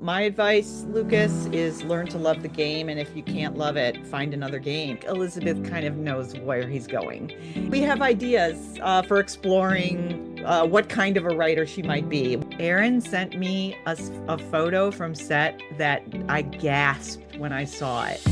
My advice, Lucas, is learn to love the game, and if you can't love it, find another game. Elizabeth kind of knows where he's going. We have ideas for exploring what kind of a writer she might be. Erin sent me a photo from set that I gasped when I saw it.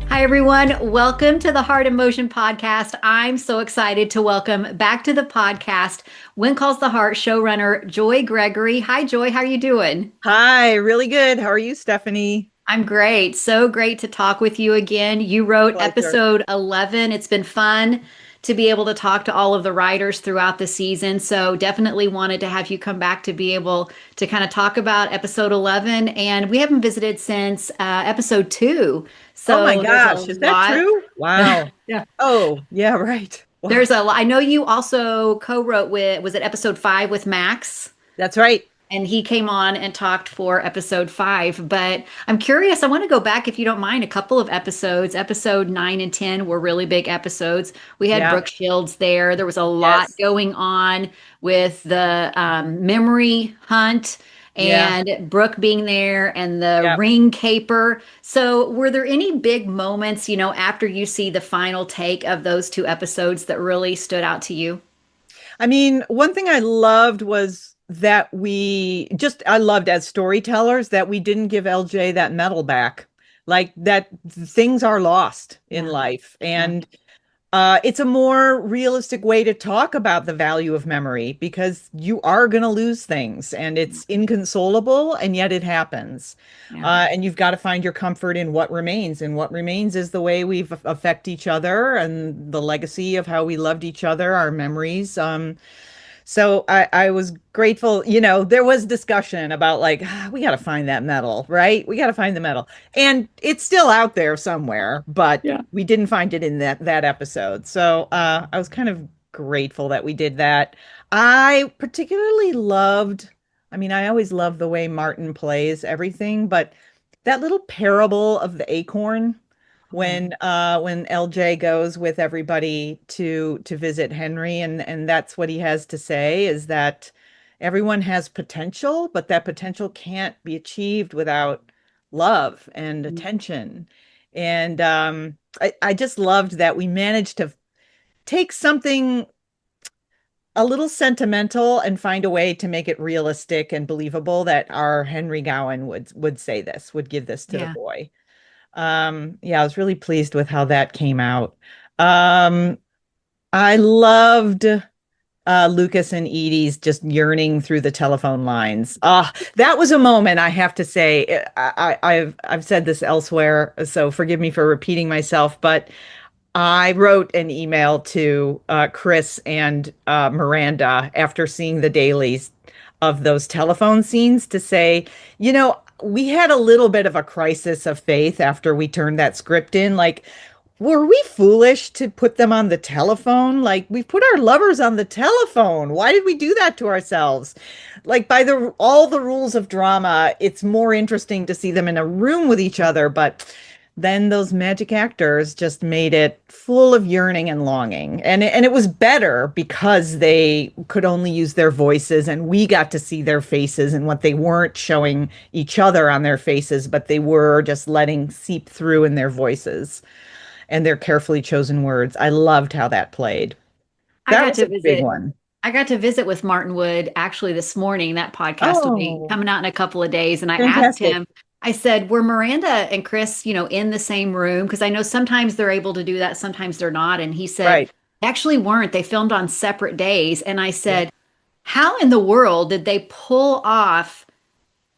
Hi, everyone. Welcome to the Heart and Motion podcast. I'm so excited to welcome back to the podcast When Calls the Heart showrunner Joy Gregory. Hi, Joy. How are you doing? Hi, really good. How are you, Stephanie? I'm great. So great to talk with you again. You wrote Pleasure. episode 11. It's been fun to be able to talk to all of the writers throughout the season. So definitely wanted to have you come back to be able to kind of talk about episode 11. And we haven't visited since episode 2. Oh my So there's a gosh, is that lot. true? Wow. Yeah. Oh, yeah, right. Wow. There's a lot. I know you also co-wrote with, was it episode 5 with Max? That's right. And he came on and talked for episode 5. But I'm curious, I want to go back, if you don't mind, a couple of episodes. Episode 9 and 10 were really big episodes. We had Yeah. Brooke Shields there. There was a lot Yes. going on with the memory hunt Yeah. and Brooke being there and the Yeah. ring caper. So, were there any big moments, after you see the final take of those 2 episodes that really stood out to you? I mean, one thing I loved was that I loved as storytellers that we didn't give LJ that medal back. Like that things are lost in Yeah. life. Yeah. And it's a more realistic way to talk about the value of memory because you are going to lose things and it's inconsolable and yet it happens. Yeah. And you've got to find your comfort in what remains. And what remains is the way we affect each other and the legacy of how we loved each other, our memories. So I was grateful, there was discussion about like, we got to find that medal, right? We got to find the medal. And it's still out there somewhere, but Yeah. we didn't find it in that episode. So I was kind of grateful that we did that. I particularly loved, I mean, I always love the way Martin plays everything, but that little parable of the acorn when LJ goes with everybody to visit Henry and that's what he has to say is that everyone has potential, but that potential can't be achieved without love and attention. And I just loved that we managed to take something a little sentimental and find a way to make it realistic and believable that our Henry Gowen would say this, would give this to the Yeah. boy. Yeah, I was really pleased with how that came out. Um, I loved Lucas and Edie's just yearning through the telephone lines. That was a moment I have to say. I've said this elsewhere, so forgive me for repeating myself, but I wrote an email to Chris and Miranda after seeing the dailies of those telephone scenes to say, we had a little bit of a crisis of faith after we turned that script in. Like, were we foolish to put them on the telephone? Like, we put our lovers on the telephone. Why did we do that to ourselves? Like, by all the rules of drama, it's more interesting to see them in a room with each other, but then those magic actors just made it full of yearning and longing. And it was better because they could only use their voices and we got to see their faces and what they weren't showing each other on their faces, but they were just letting seep through in their voices and their carefully chosen words. I loved how that played. I That got was a to big visit. one. I got to visit with Martin Wood actually this morning. That podcast will be Oh, coming out in a couple of days. And I asked fantastic. him, I said, were Miranda and Chris, in the same room? Because I know sometimes they're able to do that, sometimes they're not. And he said, Right. they actually weren't. They filmed on separate days. And I Yeah. said, how in the world did they pull off?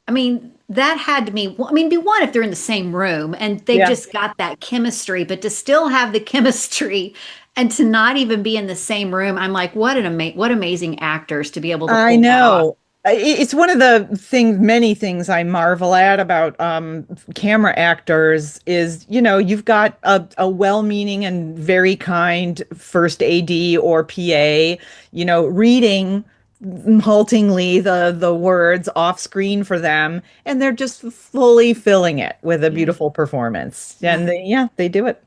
I mean, that had to be, I mean, be one if they're in the same room and they've Yeah. just got that chemistry, but to still have the chemistry and to not even be in the same room, I'm like, what amazing actors to be able to I pull that off. know. It's one of the many things I marvel at about camera actors is, you've got a well-meaning and very kind first AD or PA, reading haltingly the words off screen for them, and they're just fully filling it with a Yeah, beautiful performance. yeah, And yeah, they do it.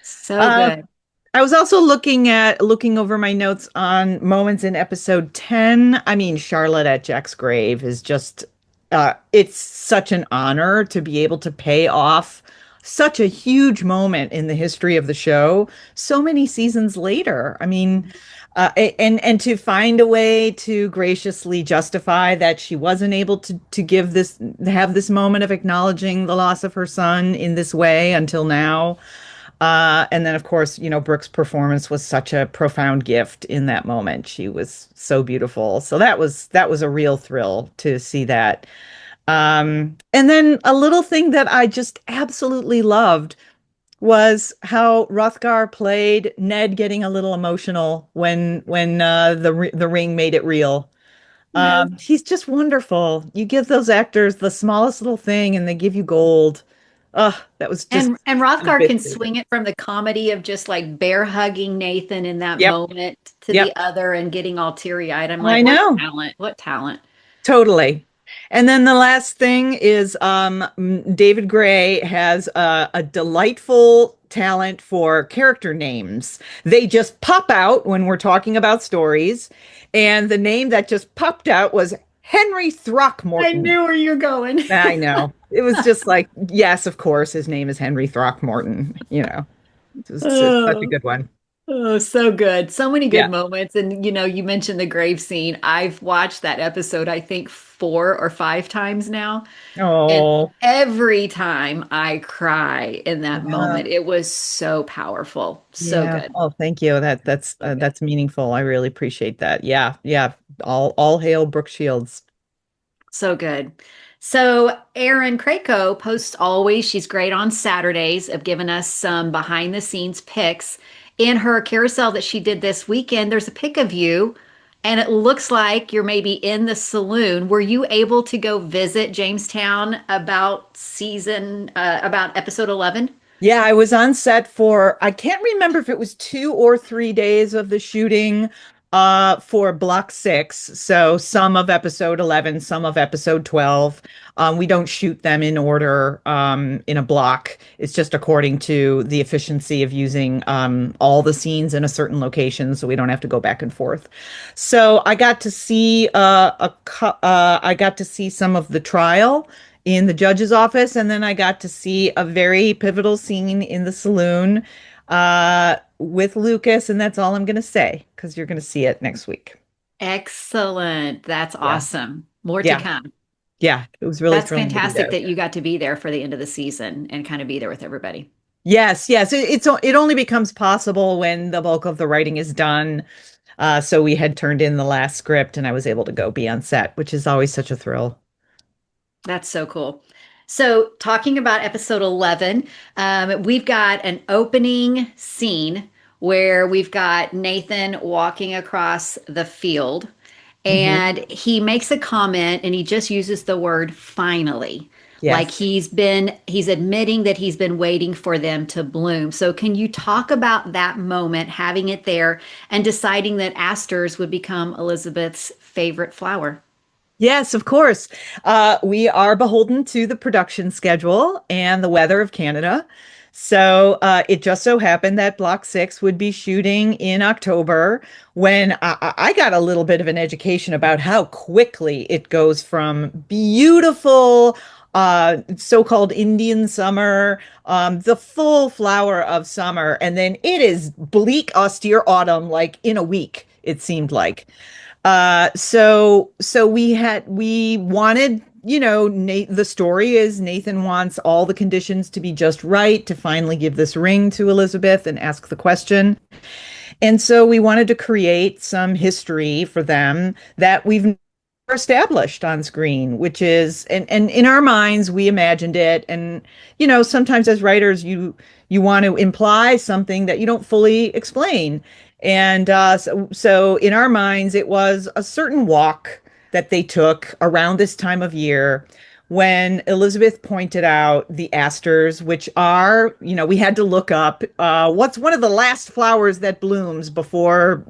so Uh, good. I was also looking over my notes on moments in episode 10. I mean, Charlotte at Jack's grave is just it's such an honor to be able to pay off such a huge moment in the history of the show so many seasons later. I mean, and to find a way to graciously justify that she wasn't able to give this have this moment of acknowledging the loss of her son in this way until now. And then, of course, Brooke's performance was such a profound gift in that moment. She was so beautiful. So that was a real thrill to see that. And then a little thing that I just absolutely loved was how Rothgar played Ned getting a little emotional when the ring made it real. Yes. He's just wonderful. You give those actors the smallest little thing and they give you gold. That was just And a Rothgar bit. can swing it from the comedy of just like bear hugging Nathan in that Yep. moment to Yep. the other and getting all teary-eyed. I'm I like, what know. talent? What talent? Totally. And then the last thing is David Gray has a delightful talent for character names. They just pop out when we're talking about stories. And the name that just popped out was Henry I Throckmorton. knew where you're going. I know. It was just like, yes, of course, his name is Henry Throckmorton. It was just such a Oh. good one. Oh, so good. So many good Yeah. moments. And you mentioned the grave scene. I've watched that episode, I think 4 or 5 times now. And Oh, every time I cry in that yeah. moment, it was so powerful. So Yeah. good. Oh, thank you. So good. That's meaningful. I really appreciate that. Yeah. Yeah. All hail Brooke Shields. So good. So Erin Krakow posts always. She's great on Saturdays of giving us some behind the scenes pics. In her carousel that she did this weekend, there's a pic of you, and it looks like you're maybe in the saloon. Were you able to go visit Jamestown about episode 11? Yeah, I was on set for, I can't remember if it was 2 or 3 days of the shooting for block 6. So some of episode 11, some of episode 12. We don't shoot them in order in a block. It's just according to the efficiency of using all the scenes in a certain location, so we don't have to go back and forth. So I got to see some of the trial in the judge's office, and then I got to see a very pivotal scene in the saloon with Lucas, and that's all I'm going to say because you're going to see it next week. Excellent. That's Yeah, awesome. More to yeah, come. yeah. It was really That's thrilling to be fantastic there. that you got to be there for the end of the season and kind of be there with everybody. Yes, yes. It only becomes possible when the bulk of the writing is done. So we had turned in the last script, and I was able to go be on set, which is always such a thrill. That's so cool. So, talking about episode 11, we've got an opening scene where we've got Nathan walking across the field Hmm. and he makes a comment and he just uses the word finally. Like Yes. he's admitting that he's been waiting for them to bloom. So, can you talk about that moment, having it there and deciding that asters would become Elizabeth's favorite flower? Yes, of course. We are beholden to the production schedule and the weather of Canada. So it just so happened that Block 6 would be shooting in October when I got a little bit of an education about how quickly it goes from beautiful, so-called Indian summer, the full flower of summer, and then it is bleak, austere autumn, like in a week, it seemed like. So we wanted, the story is Nathan wants all the conditions to be just right to finally give this ring to Elizabeth and ask the question. And so we wanted to create some history for them that we've never established on screen, which is, and in our minds, we imagined it. And, sometimes as writers, you want to imply something that you don't fully explain. And so in our minds, it was a certain walk that they took around this time of year when Elizabeth pointed out the asters, which are, we had to look up what's one of the last flowers that blooms before,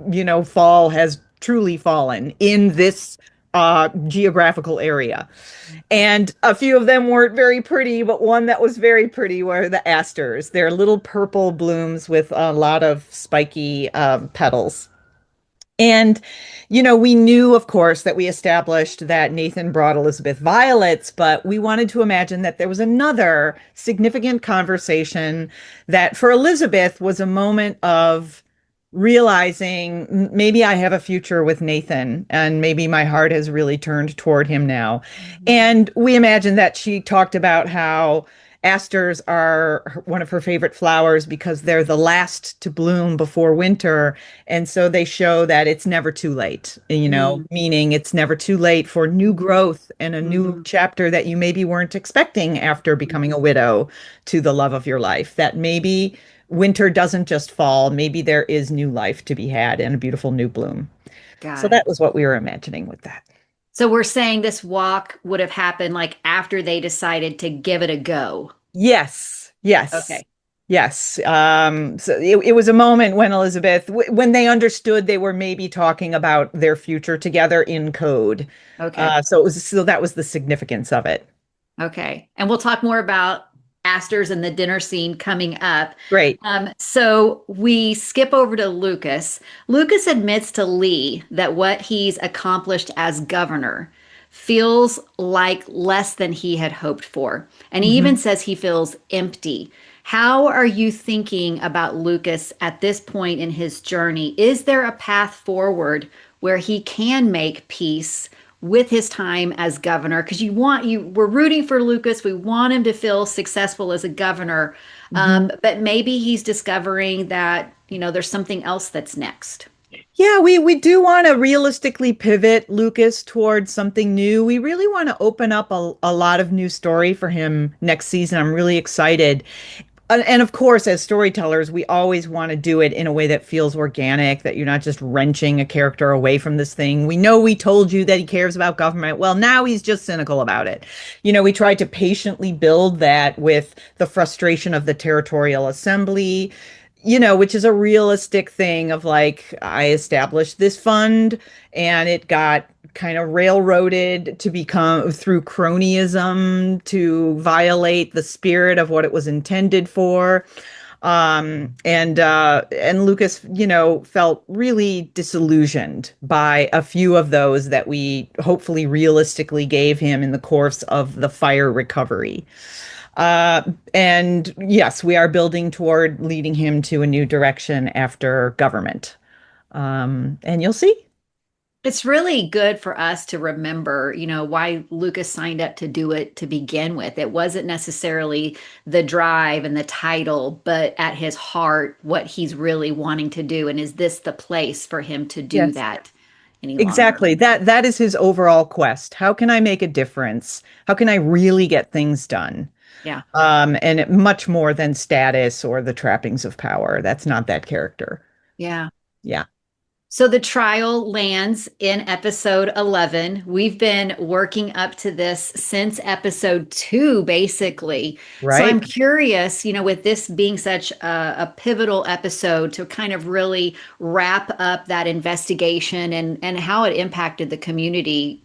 fall has truly fallen in this geographical area. And a few of them weren't very pretty, but one that was very pretty were the asters. They're little purple blooms with a lot of spiky petals. And, we knew, of course, that we established that Nathan brought Elizabeth violets, but we wanted to imagine that there was another significant conversation that for Elizabeth was a moment of realizing maybe I have a future with Nathan and maybe my heart has really turned toward him now. And we imagined that she talked about how asters are one of her favorite flowers because they're the last to bloom before winter. And so they show that it's never too late, Mm, meaning it's never too late for new growth and a new mhm, chapter that you maybe weren't expecting after becoming a widow to the love of your life. That maybe winter doesn't just fall, maybe there is new life to be had and a beautiful new bloom. So got that it. was what we were imagining with that. So we're saying this walk would have happened like after they decided to give it a go. Yes, yes, Okay. yes. So it was a moment when when they understood they were maybe talking about their future together in code. Okay. So that was the significance of it. Okay. And we'll talk more about asters and the dinner scene coming up. Great. So we skip over to Lucas. Lucas admits to Lee that what he's accomplished as governor feels like less than he had hoped for. And he even Mhm. says he feels empty. How are you thinking about Lucas at this point in his journey? Is there a path forward where he can make peace with his time as governor? Because we're rooting for Lucas. We want him to feel successful as a governor. Mhm. But maybe he's discovering that, there's something else that's next. Yeah, we do want to realistically pivot Lucas towards something new. We really want to open up a lot of new story for him next season. I'm really excited. And of course, as storytellers, we always want to do it in a way that feels organic, that you're not just wrenching a character away from this thing. We know we told you that he cares about government. Well, now he's just cynical about it. We tried to patiently build that with the frustration of the territorial assembly, which is a realistic thing of like, I established this fund and it got kind of railroaded to become through cronyism to violate the spirit of what it was intended for. And Lucas, felt really disillusioned by a few of those that we hopefully realistically gave him in the course of the fire recovery. And yes, we are building toward leading him to a new direction after government. And you'll see. It's really good for us to remember, why Lucas signed up to do it to begin with. It wasn't necessarily the drive and the title, but at his heart, what he's really wanting to do. And is this the place for him to do Yes. that any longer? Exactly. That is his overall quest. How can I make a difference? How can I really get things done? Yeah. Much more than status or the trappings of power. That's not that character. Yeah. Yeah. So the trial lands in episode 11. We've been working up to this since episode 2, basically. So I'm Right. curious, with this being such a pivotal episode to kind of really wrap up that investigation and how it impacted the community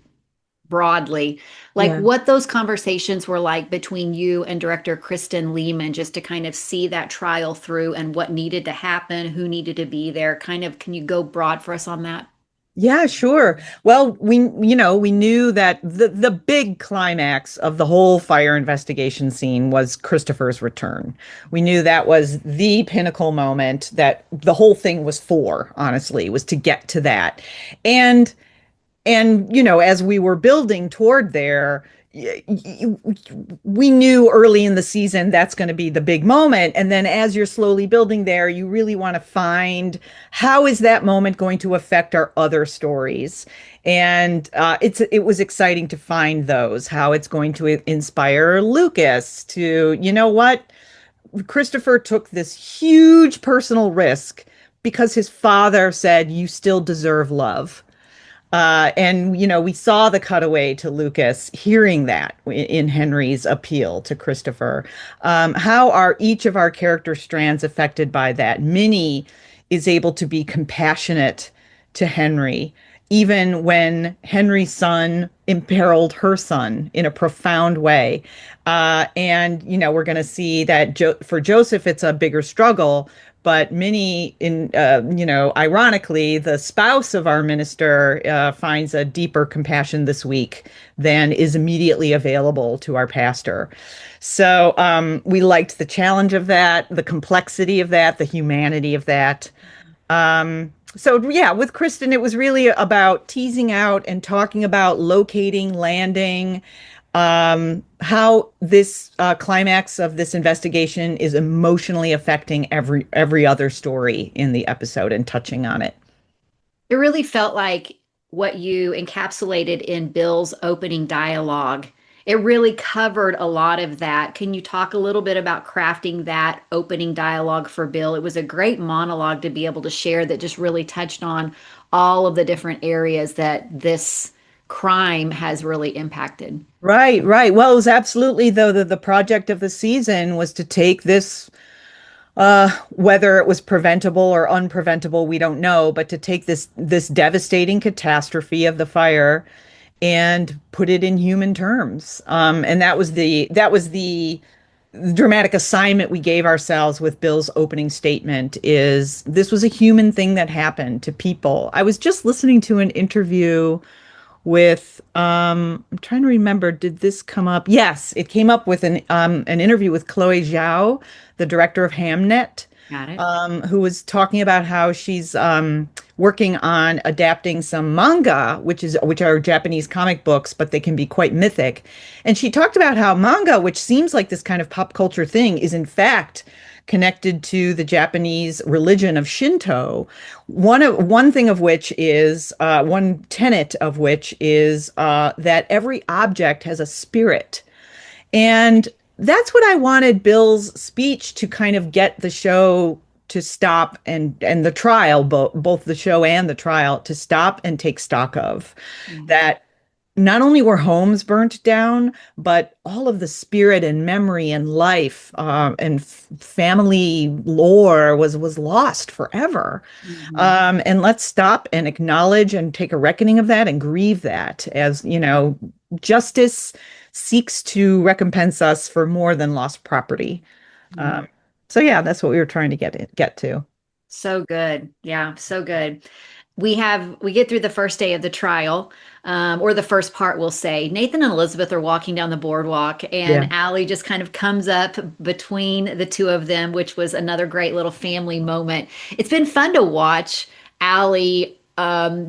broadly, like Yeah. what those conversations were like between you and Director Kristen Lehman, just to kind of see that trial through and what needed to happen, who needed to be there. Kind of, can you go broad for us on that? Yeah, sure. Well, we knew that the big climax of the whole fire investigation scene was Christopher's return. We knew that was the pinnacle moment that the whole thing was for, honestly, was to get to that. And as we were building toward there, we knew early in the season that's going to be the big moment. And then as you're slowly building there, you really want to find how is that moment going to affect our other stories. And it was exciting to find those, how it's going to inspire Lucas to, you know what? Christopher took this huge personal risk because his father said, you still deserve love. And we saw the cutaway to Lucas hearing that in Henry's appeal to Christopher. How are each of our character strands affected by that? Minnie is able to be compassionate to Henry even when Henry's son imperiled her son in a profound way. And, we're going to see that for Joseph, it's a bigger struggle. But Minnie, ironically, the spouse of our minister, finds a deeper compassion this week than is immediately available to our pastor. So we liked the challenge of that, the complexity of that, the humanity of that. So yeah, with Kristen, it was really about teasing out and talking about locating, landing, how this climax of this investigation is emotionally affecting every other story in the episode and touching on it. It really felt like what you encapsulated in Bill's opening dialogue. It really covered a lot of that. Can you talk a little bit about crafting that opening dialogue for Bill? It was a great monologue to be able to share that just really touched on all of the different areas that this crime has really impacted. Right, right. Well, it was absolutely though the project of the season was to take this, whether it was preventable or unpreventable, we don't know, but to take this devastating catastrophe of the fire and put it in human terms. And that was the dramatic assignment we gave ourselves with Bill's opening statement is this was a human thing that happened to people. I was just listening to an interview with I'm trying to remember, did this come up? Yes, it came up with an interview with Chloe Zhao, the director of Hamnet, Got it. who was talking about how she's working on adapting some manga, which are Japanese comic books, but they can be quite mythic. And she talked about how manga, which seems like this kind of pop culture thing, is in fact connected to the Japanese religion of Shinto. One thing of which is one tenet of which is that every object has a spirit. And that's what I wanted Bill's speech to kind of get the show to stop and the trial, both the show and the trial, to stop and take stock of. Mhm. That not only were homes burnt down, but all of the spirit and memory and life and family lore was lost forever. Mhm. And let's stop and acknowledge and take a reckoning of that and grieve that as, justice seeks to recompense us for more than lost property. Mhm. Um, so yeah, that's what we were trying to get to. So good. Yeah, so good. We get through the first day of the trial, or the first part, we'll say. Nathan and Elizabeth are walking down the boardwalk, Yeah. and Allie just kind of comes up between the two of them, which was another great little family moment. It's been fun to watch Allie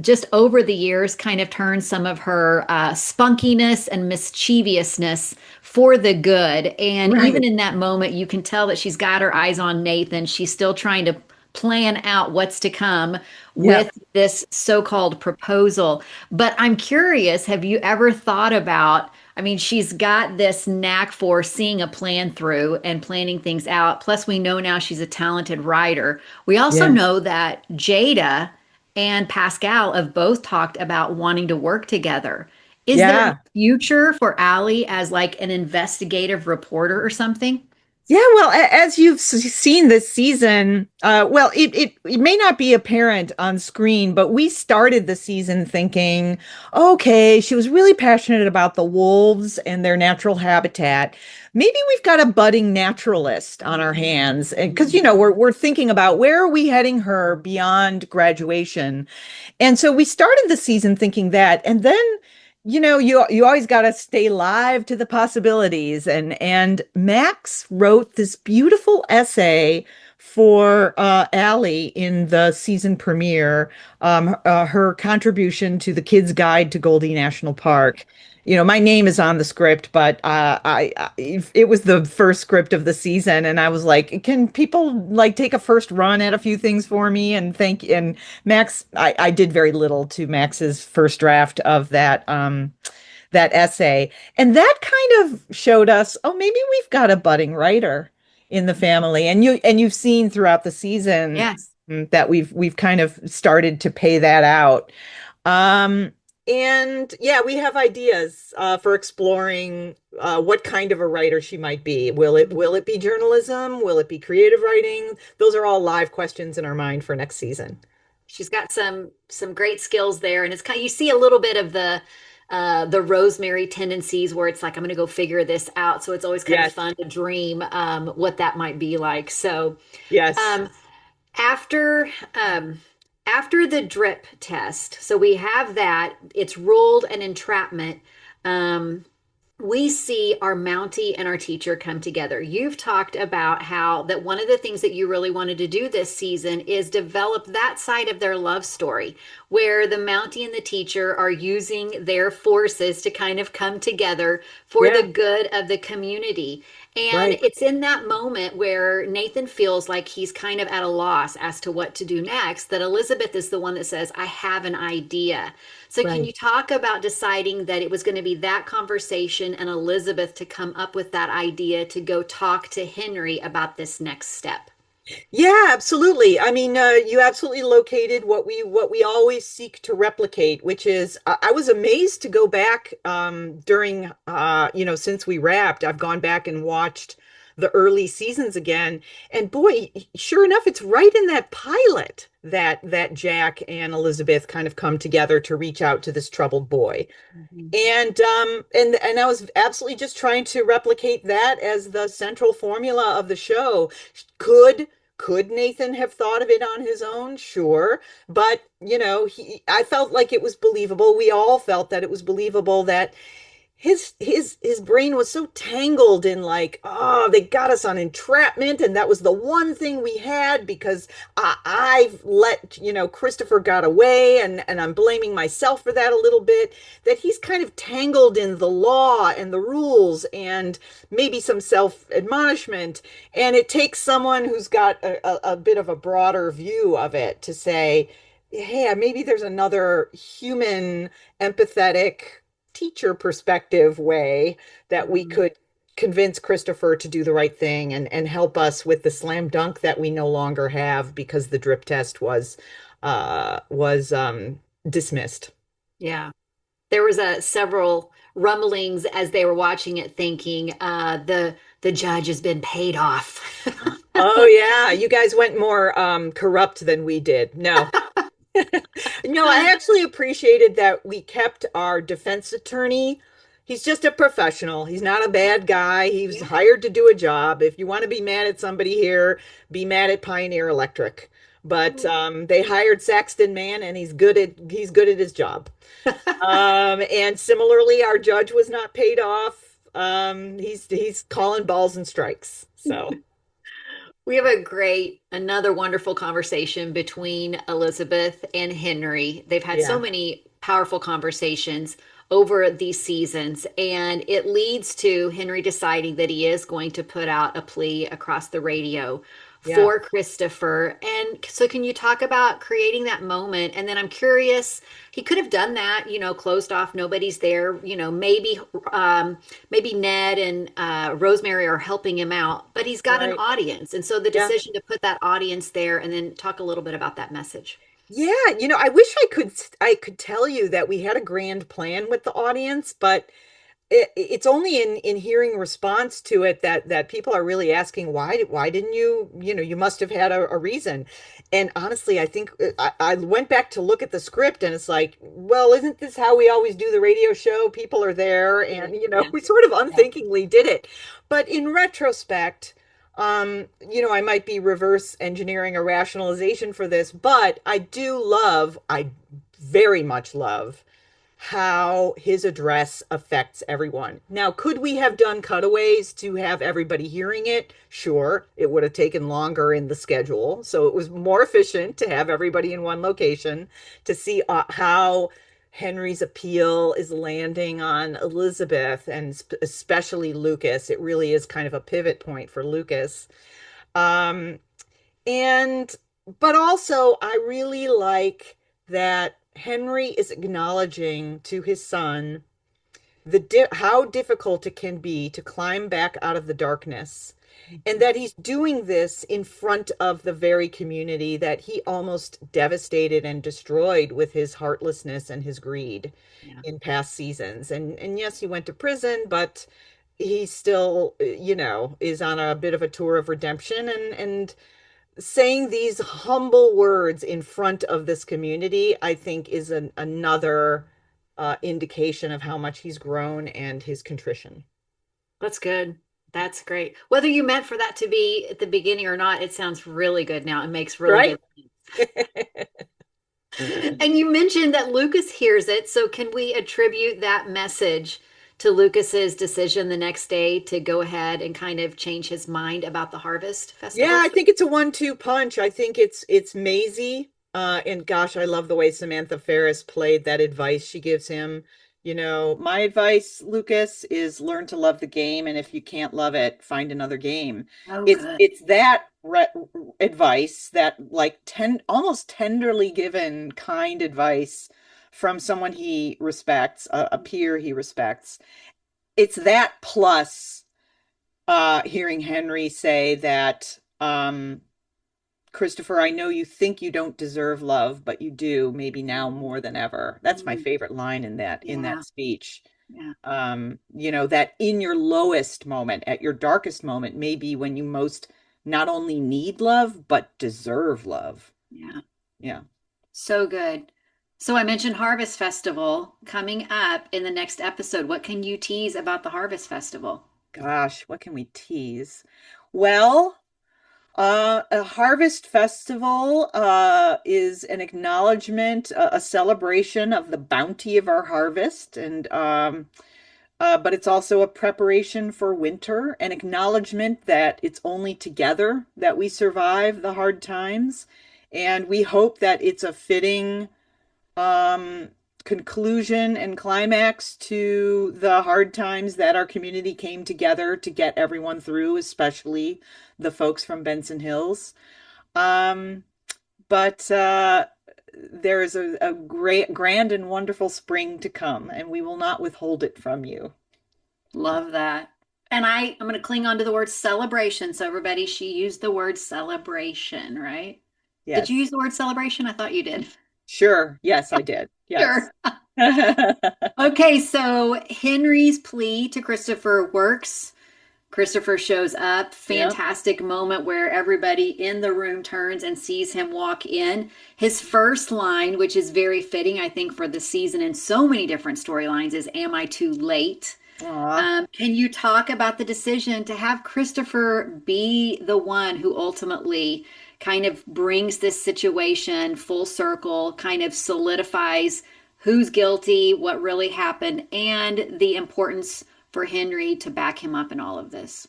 just over the years kind of turn some of her spunkiness and mischievousness for the good. And even Right. in that moment, you can tell that she's got her eyes on Nathan. She's still trying to plan out what's to come Yeah. with this so-called proposal. But I'm curious, have you ever thought about, I mean, she's got this knack for seeing a plan through and planning things out. Plus, we know now she's a talented writer. We also Yeah. know that Jaeda and Pascal have both talked about wanting to work together. Is there a Yeah. future for Allie as like an investigative reporter or something? Yeah, well, as you've seen this season, well, it may not be apparent on screen, but we started the season thinking, okay, she was really passionate about the wolves and their natural habitat. Maybe we've got a budding naturalist on our hands, and because we're thinking about where are we heading her beyond graduation, and so we started the season thinking that, and then you always got to stay live to the possibilities. And Max wrote this beautiful essay for Allie in the season premiere, her contribution to the Kids Guide to Goldie National Park. My name is on the script, but it was the first script of the season, and I was like, can people like take a first run at a few things for me? And Max, I did very little to Max's first draft of that essay. And that kind of showed us, oh, maybe we've got a budding writer in the family. And you've seen throughout the season Yes. that we've kind of started to pay that out. Um, and yeah, we have ideas for exploring what kind of a writer she might be. Will it be journalism? Will it be creative writing? Those are all live questions in our mind for next season. She's got some great skills there, and it's kind of, you see a little bit of the Rosemary tendencies where it's like I'm going to go figure this out. So it's always kind of Yes, fun to dream what that might be like. So yes, um, after after the drip test, so we have that. It's ruled an entrapment. Um, we see our Mountie and our teacher come together. You've talked about how that one of the things that you really wanted to do this season is develop that side of their love story, where the Mountie and the teacher are using their forces to kind of come together for the yeah, good of the community. And right, it's in that moment where Nathan feels like he's kind of at a loss as to what to do next, that Elizabeth is the one that says, I have an idea. So, can right. you talk about deciding that it was going to be that conversation and Elizabeth to come up with that idea to go talk to Henry about this next step? Yeah, absolutely. I mean, you absolutely located what we always seek to replicate, which is I was amazed to go back during since we wrapped, I've gone back and watched the early seasons again, and boy, sure enough, it's right in that pilot that Jack and Elizabeth kind of come together to reach out to this troubled boy. Mhm. And I was absolutely just trying to replicate that as the central formula of the show. Could could Nathan have thought of it on his own? Sure. But, I felt like it was believable. We all felt that it was believable that his brain was so tangled in like, oh, they got us on entrapment, and that was the one thing we had because I've let Christopher got away, and I'm blaming myself for that a little bit. That he's kind of tangled in the law and the rules and maybe some self-admonishment, and it takes someone who's got a bit of a broader view of it to say, hey, maybe there's another human, empathetic teacher perspective way that we Mhm. could convince Christopher to do the right thing and help us with the slam dunk that we no longer have because the drip test was dismissed. Yeah. There was several rumblings as they were watching it thinking the judge has been paid off. Oh yeah, you guys went more corrupt than we did. No. No, I actually appreciated that we kept our defense attorney. He's just a professional. He's not a bad guy. He was Yeah. hired to do a job. If you want to be mad at somebody here, be mad at Pioneer Electric. But they hired Saxton Man, and he's good at his job. And similarly, our judge was not paid off. He's calling balls and strikes. So We have another wonderful conversation between Elizabeth and Henry. They've had so yeah, many powerful conversations over these seasons, and it leads to Henry deciding that he is going to put out a plea across the radio yeah. for Christopher. And so, can you talk about creating that moment? And then I'm curious, he could have done that, closed off, nobody's there, maybe Ned and Rosemary are helping him out, but he's got an Right. audience. And so the Yeah. decision to put that audience there and then talk a little bit about that message. Yeah, I wish I could tell you that we had a grand plan with the audience, but it's only in hearing response to it that people are really asking why didn't you must have had a reason. And honestly, I think I went back to look at the script and it's like, well, isn't this how we always do the radio show? People are there and Yeah. we sort of Yeah. unthinkingly did it. But in retrospect, I might be reverse engineering a rationalization for this, but I very much love how his address affects everyone. Now, could we have done cutaways to have everybody hearing it? Sure, it would have taken longer in the schedule. So it was more efficient to have everybody in one location to see how Henry's appeal is landing on Elizabeth and especially Lucas. It really is kind of a pivot point for Lucas. Um, and but also I really like that Henry is acknowledging to his son how difficult it can be to climb back out of the darkness, and that he's doing this in front of the very community that he almost devastated and destroyed with his heartlessness and his greed Yeah. in past seasons. And yes, he went to prison, but he still, is on a bit of a tour of redemption, and saying these humble words in front of this community, I think, is another indication of how much he's grown and his contrition. That's good. That's great. Whether you meant for that to be at the beginning or not, it sounds really good now. It makes really Right? good sense. And you mentioned that Lucas hears it, so can we attribute that message to Lucas's decision the next day to go ahead and kind of change his mind about the Harvest Yeah, Festival? I think it's a 1-2 punch. I think it's Maisie. And gosh, I love the way Samantha Ferris played that advice she gives him. My advice, Lucas, is learn to love the game, and if you can't love it, find another game. Oh, It's good. it's that advice, that like almost tenderly given kind advice from someone he respects, a peer he respects. It's that plus hearing Henry say that, Christopher, I know you think you don't deserve love, but you do, maybe now more than ever. That's my Mm, favorite line in that yeah, speech. yeah, That in your lowest moment, at your darkest moment, maybe when you most not only need love, but deserve love. yeah. Yeah. So good. So I mentioned Harvest Festival coming up in the next episode. What can you tease about the Harvest Festival? Gosh, what can we tease? Well, a harvest festival is an acknowledgement, a celebration of the bounty of our harvest, and but it's also a preparation for winter, an acknowledgement that it's only together that we survive the hard times, and we hope that it's a fitting um, conclusion and climax to the hard times that our community came together to get everyone through, especially the folks from Benson Hills. Um, but there is a great, grand, and wonderful spring to come, and we will not withhold it from you. Love that. And I'm going to cling on to the word celebration. So everybody, she used the word celebration, right? Did you Yes. use the word celebration? I thought you did. Sure. Yes, I did. Yes. Sure. Okay, so Henry's plea to Christopher works. Christopher shows up. Yep. Fantastic moment where everybody in the room turns and sees him walk in. His first line, which is very fitting, I think, for the season and so many different storylines, is "Am I too late?" Aw. Can you talk about the decision to have Christopher be the one who ultimately kind of brings this situation full circle, kind of solidifies who's guilty, what really happened, and the importance for Henry to back him up in all of this?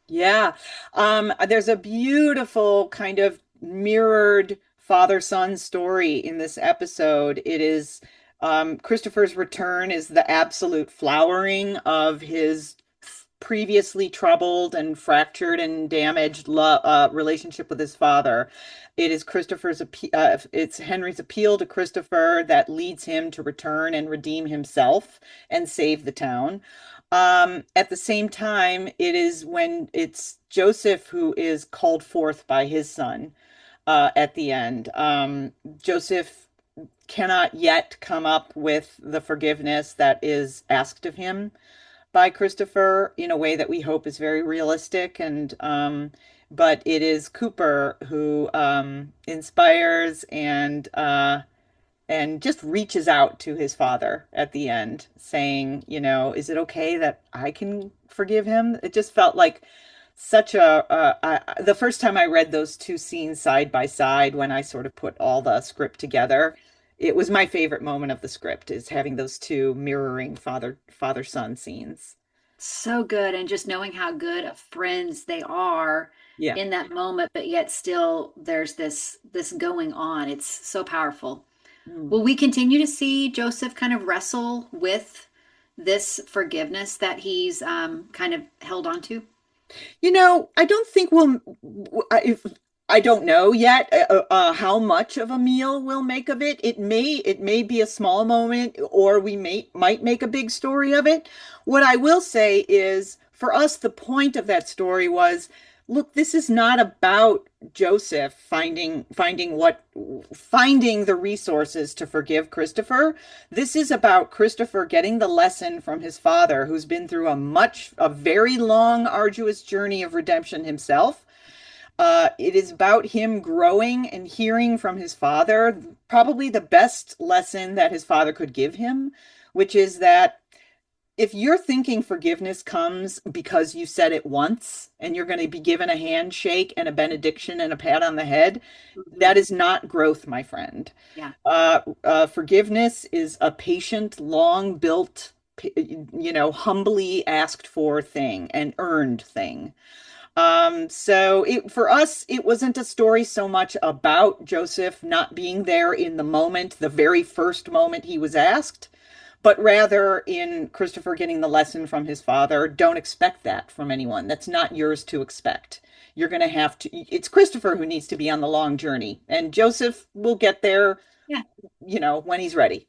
Yeah. There's a beautiful kind of mirrored father-son story in this episode. It is Christopher's return is the absolute flowering of his previously troubled and fractured and damaged relationship with his father. It is it's Henry's appeal to Christopher that leads him to return and redeem himself and save the town. At the same time, it is when it's Joseph who is called forth by his son at the end. Joseph cannot yet come up with the forgiveness that is asked of him by Christopher in a way that we hope is very realistic, and but it is Cooper who inspires and just reaches out to his father at the end, saying, is it okay that I can forgive him? It just felt like such the first time I read those two scenes side by side, when I sort of put all the script together, it was my favorite moment of the script, is having those two mirroring father son scenes. So good. And just knowing how good of friends they are Yeah. in that moment, but yet still there's this going on. It's so powerful. Mm. Will we continue to see Joseph kind of wrestle with this forgiveness that he's kind of held on to? I don't think I don't know yet how much of a meal we'll make of it. It may be a small moment, or we might make a big story of it. What I will say is, for us, the point of that story was, look, this is not about Joseph finding the resources to forgive Christopher. This is about Christopher getting the lesson from his father, who's been through a very long, arduous journey of redemption himself, It is about him growing and hearing from his father, probably the best lesson that his father could give him, which is that if you're thinking forgiveness comes because you said it once and you're going to be given a handshake and a benediction and a pat on the head, Mhm. that is not growth, my friend. Yeah. Forgiveness is a patient, long built, humbly asked for thing, an earned thing. So for us, it wasn't a story so much about Joseph not being there in the moment, the very first moment he was asked, but rather in Christopher getting the lesson from his father. Don't expect that from anyone. That's not yours to expect. You're going to have to, it's Christopher who needs to be on the long journey, and Joseph will get there, Yeah. when he's ready.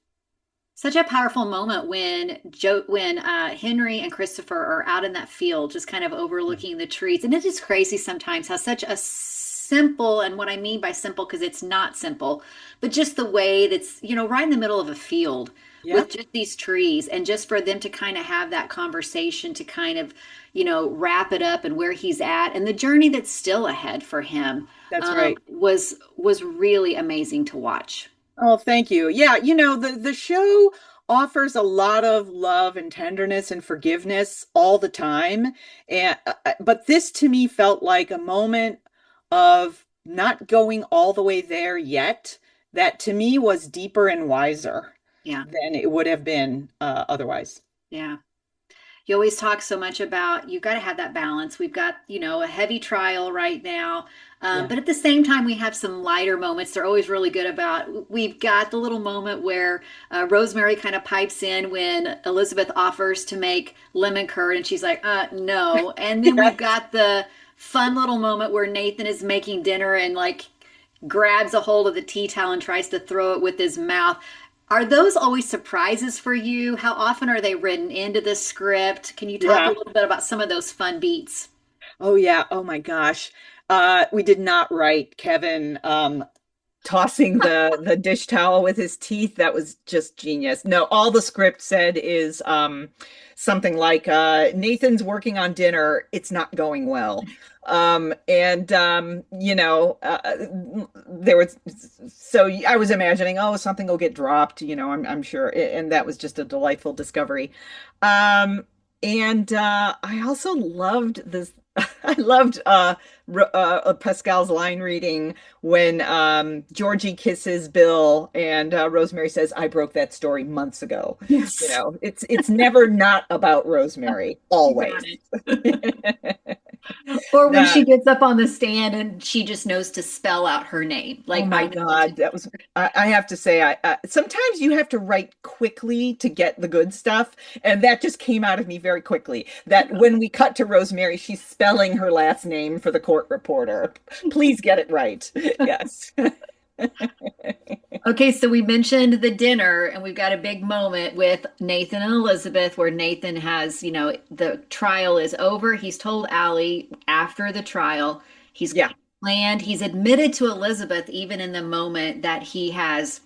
Such a powerful moment when Henry and Christopher are out in that field, just kind of overlooking the trees. And it is crazy sometimes how such a simple, and what I mean by simple, because it's not simple, but just the way that's, right in the middle of a field Yeah, with just these trees, and just for them to kind of have that conversation to kind of, wrap it up and where he's at and the journey that's still ahead for him, that's right. was really amazing to watch. Oh, thank you. Yeah, the show offers a lot of love and tenderness and forgiveness all the time. And but this to me felt like a moment of not going all the way there yet, that to me was deeper and wiser Yeah. than it would have been otherwise. Yeah. You always talk so much about you've got to have that balance. We've got, a heavy trial right now. Yeah. But at the same time, we have some lighter moments. They're always really good about. We've got the little moment where Rosemary kind of pipes in when Elizabeth offers to make lemon curd, and she's like, no. And then we've Yes. got the fun little moment where Nathan is making dinner and like grabs a hold of the tea towel and tries to throw it with his mouth. Are those always surprises for you? How often are they written into the script? Can you talk a Yeah. little bit about some of those fun beats? Oh yeah. Oh my gosh. We did not write Kevin tossing the dish towel with his teeth. That was just genius. No, all the script said is something like Nathan's working on dinner, it's not going well. And there was, so I was imagining, oh, something will get dropped, I'm sure. And that was just a delightful discovery. And I also loved this. I loved Pascal's line reading when Georgie kisses Bill and Rosemary says, "I broke that story months ago." Yes. It's never not about Rosemary, You got always. it. Or when Uh, she gets up on the stand and she just knows to spell out her name. oh Like, my I know what to God, do. that was. I have to say, I sometimes you have to write quickly to get the good stuff, and that just came out of me very quickly. That when we cut to Rosemary, she's spelling her last name for the court reporter. Please get it right. Yes. Okay, so we mentioned the dinner, and we've got a big moment with Nathan and Elizabeth where Nathan has, the trial is over. He's told Allie after the trial, he's Yeah. planned, he's admitted to Elizabeth even in the moment that he has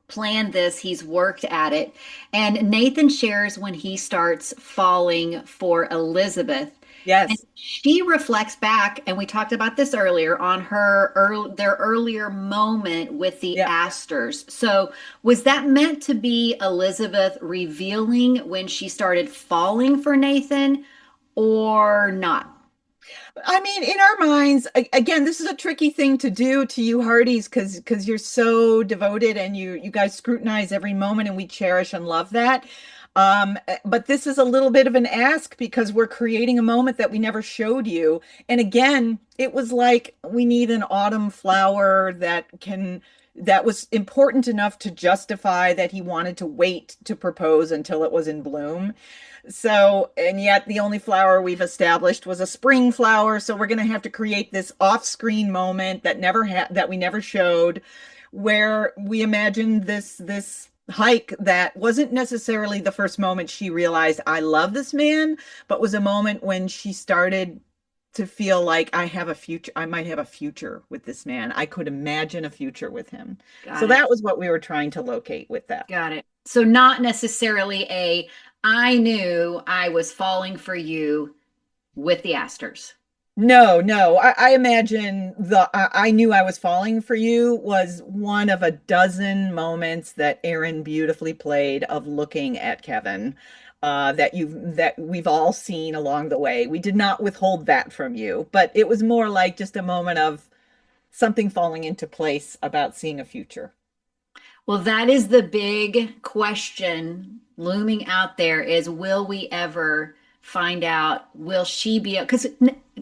planned this, he's worked at it. And Nathan shares when he starts falling for Elizabeth. And Yes. she reflects back, and we talked about this earlier, on their earlier moment with the Yeah. asters. So, was that meant to be Elizabeth revealing when she started falling for Nathan, or not? I mean, in our minds, again, this is a tricky thing to do to you Hearties because you're so devoted and you guys scrutinize every moment and we cherish and love that. But this is a little bit of an ask because we're creating a moment that we never showed you. And again, it was like we need an autumn flower that was important enough to justify that he wanted to wait to propose until it was in bloom. So, and yet the only flower we've established was a spring flower. So we're going to have to create this off-screen moment that we never showed, where we imagined this hike that wasn't necessarily the first moment she realized I love this man, but was a moment when she started to feel like I might have a future with this man. I could imagine a future with him. So Got it. that was what we were trying to locate with that. Got it. So, not necessarily I knew I was falling for you with the asters. No, no. I imagine I knew I was falling for you was one of a dozen moments that Aaron beautifully played of looking at Kevin, that we've all seen along the way. We did not withhold that from you, but it was more like just a moment of something falling into place about seeing a future. Well, that is the big question looming out there is will we ever find out? Will she be? Because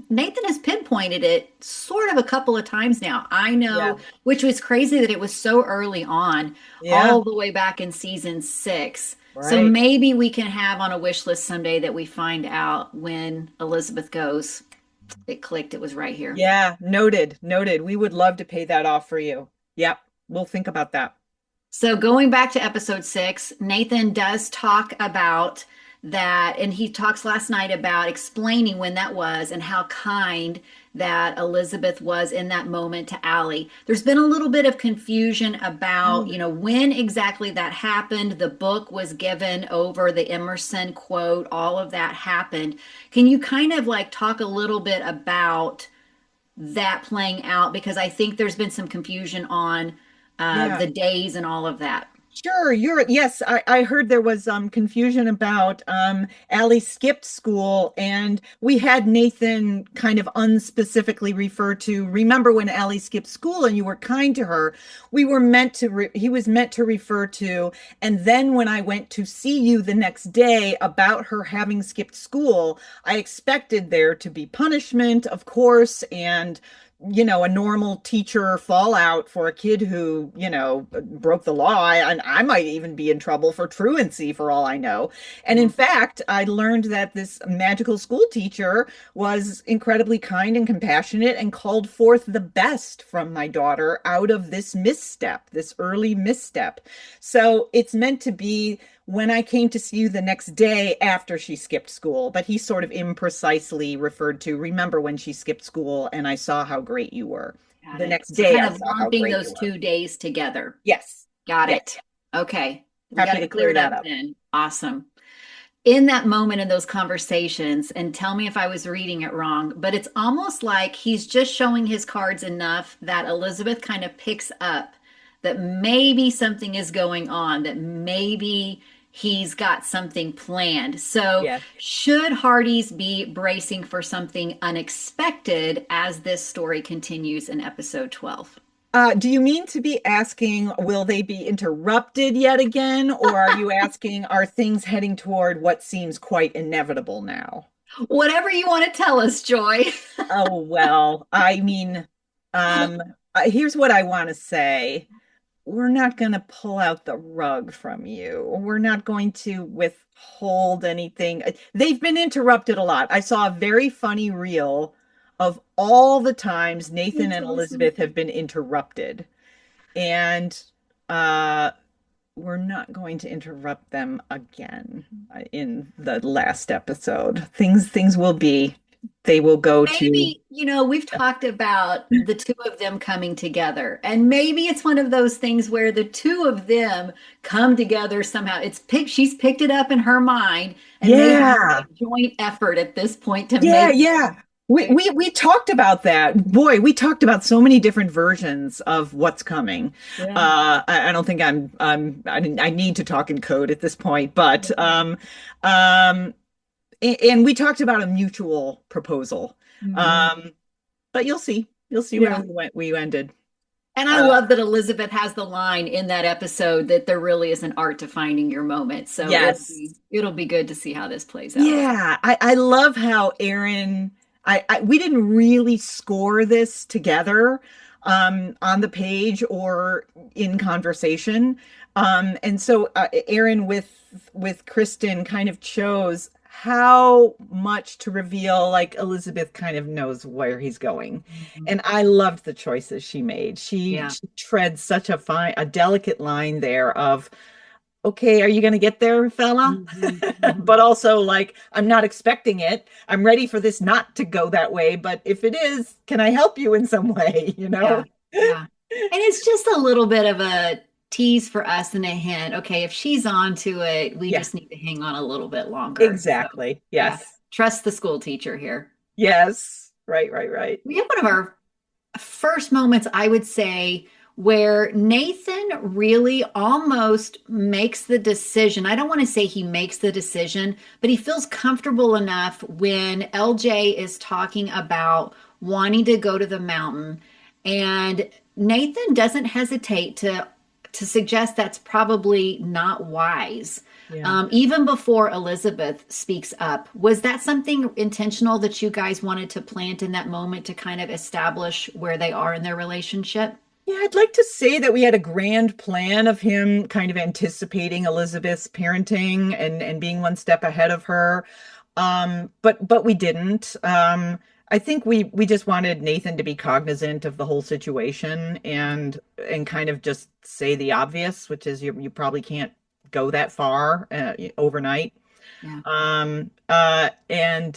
Nathan has pinpointed it sort of a couple of times now. I Yeah. know, which was crazy that it was so early on, Yeah, all the way back in season 6. So right. maybe we can have on a wish list someday that we find out when Elizabeth goes. It clicked. It was right here. Yeah, noted, noted. We would love to pay that off for you. Yep, we'll think about that. So going back to episode 6, Nathan does talk about that, and he talks last night about explaining when that was and how kind that Elizabeth was in that moment to Allie. There's been a little bit of confusion about, Mm. when exactly that happened. The book was given over, the Emerson quote, all of that happened. Can you kind of like talk a little bit about that playing out? Because I think there's been some confusion on Yeah. the days and all of that. Sure, yes, I heard there was confusion about Allie skipped school, and we had Nathan kind of unspecifically refer to, remember when Allie skipped school and you were kind to her. We were meant to he was meant to refer to, and then when I went to see you the next day about her having skipped school, I expected there to be punishment, of course, and a normal teacher fallout for a kid who, broke the law. And I might even be in trouble for truancy for all I know. And in Yeah. fact, I learned that this magical school teacher was incredibly kind and compassionate and called forth the best from my daughter out of this misstep, this early misstep. So it's meant to be when I came to see you the next day after she skipped school, but he sort of imprecisely referred to, remember when she skipped school and I saw how great you were. Got The it. next So day kind I of saw how lumping great you those were. 2 days together. Yes. Got Yes. it. Okay. We got Happy to it clear cleared that up up. then. Awesome. In that moment in those conversations, and tell me if I was reading it wrong, but it's almost like he's just showing his cards enough that Elizabeth kind of picks up that maybe something is going on, that maybe he's got something planned. So, Yes. should Hearties be bracing for something unexpected as this story continues in episode 12? Do you mean to be asking, will they be interrupted yet again? Or are you asking, are things heading toward what seems quite inevitable now? Whatever you want to tell us, Joy. Oh, well, I mean, um, here's what I want to say. We're not going to pull out the rug from you. We're not going to withhold anything. They've been interrupted a lot. I saw a very funny reel of all the times Nathan That's and awesome. Elizabeth have been interrupted. And uh, we're not going to interrupt them again in the last episode. Things will be, they will go to, Maybe, we've talked about the two of them coming together, and maybe it's one of those things where the two of them come together somehow. She's picked it up in her mind, and maybe yeah. a joint effort at this point to Yeah, make. yeah. We talked about that. Boy, we talked about so many different versions of what's coming. Yeah. I don't think I need to talk in code at this point, but um and we talked about a mutual proposal. Mhm. Um but you'll see. You'll see where Yeah. we ended. And I Uh love that Elizabeth has the line in that episode that there really is an art to finding your moment. So it'll yes. be good to see how this plays out. Yeah, I love how Aaron, we didn't really score this together on the page or in conversation. And so Aaron with Kristen kind of chose how much to reveal, like Elizabeth kind of knows where he's going. Mhm. And I loved the choices she made. Yeah. She treads such a delicate line there of, okay, are you going to get there, fella? Mhm. But Mhm. also, like, I'm not expecting it. I'm ready for this not to go that way. But if it is, can I help you in some way? You know? Yeah, yeah. And it's just a little bit of a tease for us and a hint. Okay, if she's on to it, we Yeah, just need to hang on a little bit longer. So, exactly. yeah, Yes. trust the school teacher here. Yes. right. We have one of our first moments, I would say, where Nathan really almost makes the decision. I don't want to say he makes the decision, but he feels comfortable enough when LJ is talking about wanting to go to the mountain. And Nathan doesn't hesitate to suggest that's probably not wise. Yeah. Even before Elizabeth speaks up, was that something intentional that you guys wanted to plant in that moment to kind of establish where they are in their relationship? Yeah, I'd like to say that we had a grand plan of him kind of anticipating Elizabeth's parenting and being one step ahead of her. But we didn't. I think we just wanted Nathan to be cognizant of the whole situation and kind of just say the obvious, which is you probably can't go that far overnight. Yeah. And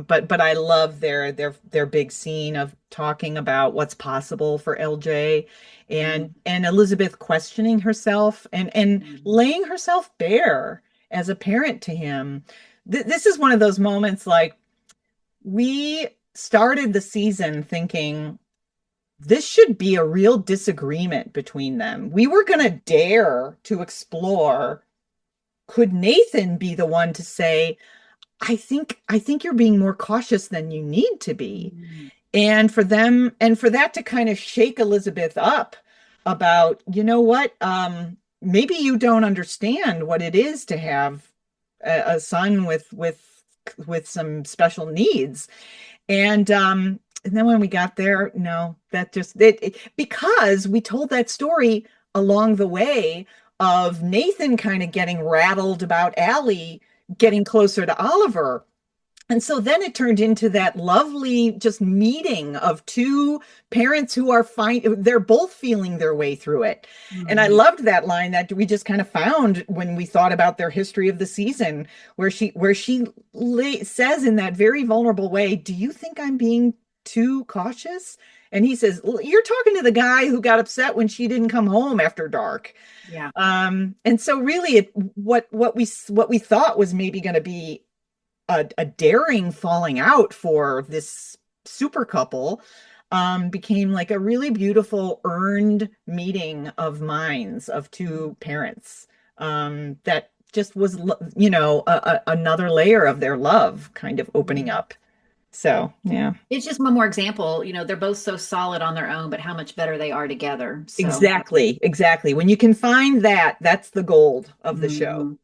but I love their big scene of talking about what's possible for LJ Mm-hmm. and Elizabeth questioning herself and laying herself bare as a parent to him. This is one of those moments like we started the season thinking this should be a real disagreement between them. We were going to dare to explore, could Nathan be the one to say, I think you're being more cautious than you need to be. Mm-hmm. And for that to kind of shake Elizabeth up about, you know what, maybe you don't understand what it is to have a son with some special needs. And then when we got there, no, that just because we told that story along the way of Nathan kind of getting rattled about Allie getting closer to Oliver. And so then it turned into that lovely just meeting of two parents who are fine. They're both feeling their way through it. And I Mm-hmm. loved that line that we just kind of found when we thought about their history of the season, where she says in that very vulnerable way, "Do you think I'm being too cautious?" And he says, "You're talking to the guy who got upset when she didn't come home after dark." Yeah. And so really what we thought was maybe going to be a daring falling out for this super couple became like a really beautiful earned meeting of minds of two parents that just was, another layer of their love kind of opening Mm-hmm. up. So, yeah. It's just one more example. They're both so solid on their own, but how much better they are together. So, Exactly. When you can find that, that's the gold of the show. mhm.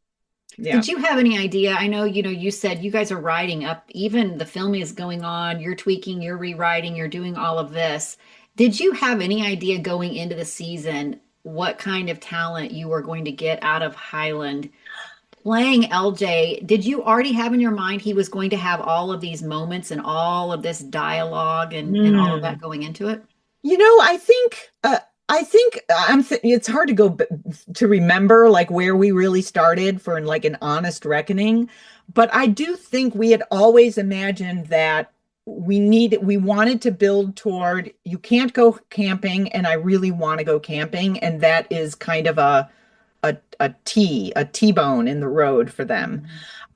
Yeah. Did you have any idea? I know, you said you guys are writing up, even the filming is going on, you're tweaking, you're rewriting, you're doing all of this. Did you have any idea going into the season what kind of talent you were going to get out of Hyland playing LJ? Did you already have in your mind he was going to have all of these moments and all of this dialogue and all of that Mm. going into it? I think it's hard to to remember like where we really started for like an honest reckoning, but I do think we had always imagined that we wanted to build toward you can't go camping and I really want to go camping, and that is kind of a T-bone in the road for them.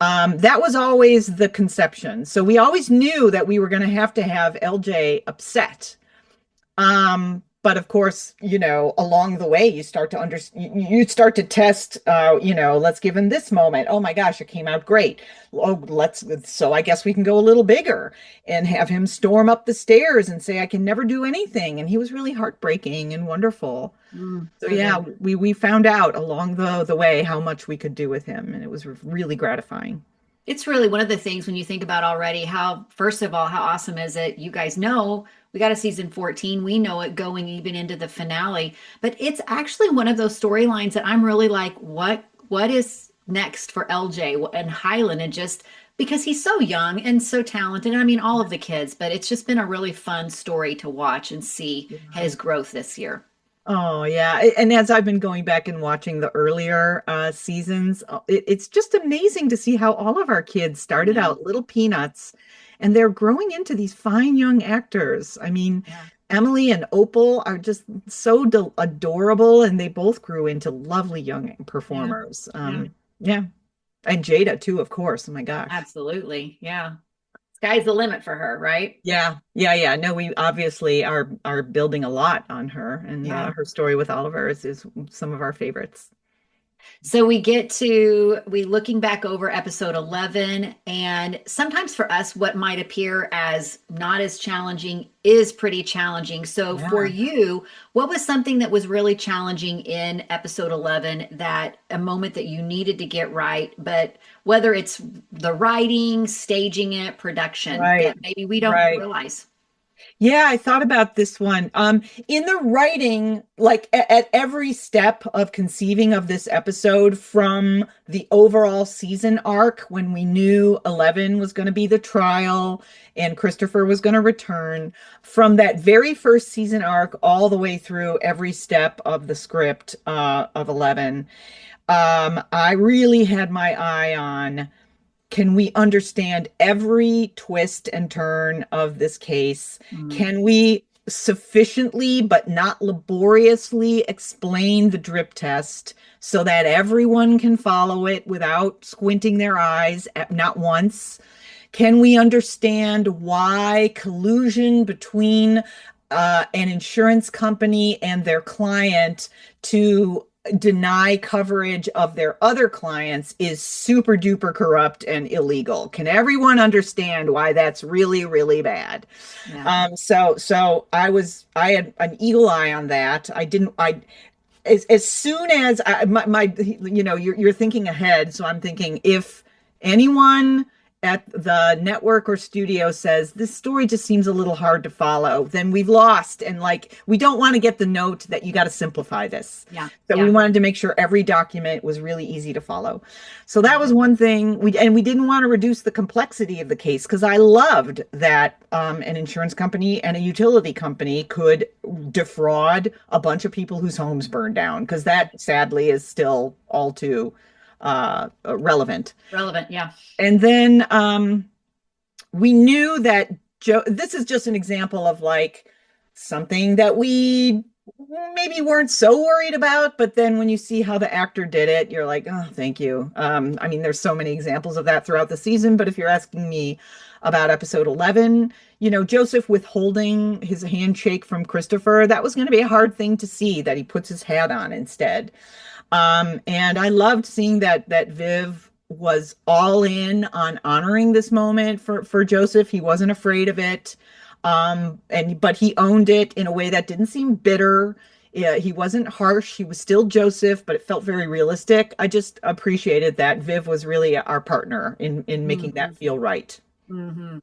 Mhm. That was always the conception. So we always knew that we were going to have LJ upset. But of course, along the way, you start to test, let's give him this moment. Oh my gosh, it came out great. Oh, so I guess we can go a little bigger and have him storm up the stairs and say, I can never do anything. And he was really heartbreaking and wonderful. So So yeah, good. we found out along the way how much we could do with him, and it was really gratifying. It's really one of the things when you think about already how, first of all, how awesome is it? You guys know we got a season 14. We know it going even into the finale, but it's actually one of those storylines that I'm really like, what is next for LJ and Hyland? And just because he's so young and so talented. I mean, all of the kids, but it's just been a really fun story to watch and see Yeah. his growth this year. Oh yeah, and as I've been going back and watching the earlier seasons, it's just amazing to see how all of our kids I started know. out little peanuts, and they're growing into these fine young actors. I mean, Yeah. Emily and Opal are just so adorable, and they both grew into lovely young Yeah. performers. Yeah. Yeah, and Jaeda too, of course. Oh my gosh. Absolutely. Yeah. Sky's the limit for her, right? Yeah, yeah, yeah. No, we obviously are building a lot on her, and Yeah. her story with Oliver is some of our favorites. So we looking back over episode 11, and sometimes for us, what might appear as not as challenging is pretty challenging. So for Yeah. you, what was something that was really challenging in episode 11, that a moment that you needed to get right, but whether it's the writing, staging it, production, Right, that maybe we don't right. realize? Yeah, I thought about this one. In the writing, like at every step of conceiving of this episode, from the overall season arc, when we knew 11 was going to be the trial and Christopher was going to return, from that very first season arc all the way through every step of the script of 11, I really had my eye on, can we understand every twist and turn of this case? Mm, Can we sufficiently but not laboriously explain the drip test so that everyone can follow it without squinting their eyes at not once? Can we understand why collusion between an insurance company and their client to deny coverage of their other clients is super duper corrupt and illegal? Can everyone understand why that's really, really bad? yeah. So I had an eagle eye on that. I didn't, I, as soon as you're thinking ahead. So I'm thinking, if anyone at the network or studio says this story just seems a little hard to follow, then we've lost. And like, we don't want to get the note that you got to simplify this. Yeah. So we Yeah. wanted to make sure every document was really easy to follow. So that Yeah. was one thing. We didn't want to reduce the complexity of the case, because I loved that an insurance company and a utility company could defraud a bunch of people whose homes burned down, because that sadly is still all too relevant. Relevant. Yeah. And then we knew that this is just an example of like something that we maybe weren't so worried about, but then when you see how the actor did it, you're like, oh, thank you. I mean, there's so many examples of that throughout the season, but if you're asking me about episode 11, Joseph withholding his handshake from Christopher, that was going to be a hard thing to see, that he puts his hat on instead. And I loved seeing that Viv was all in on honoring this moment for Joseph. He wasn't afraid of it. But he owned it in a way that didn't seem bitter. Yeah, he wasn't harsh. He was still Joseph, but it felt very realistic. I just appreciated that Viv was really our partner in making Hmm. that feel right. Hmm.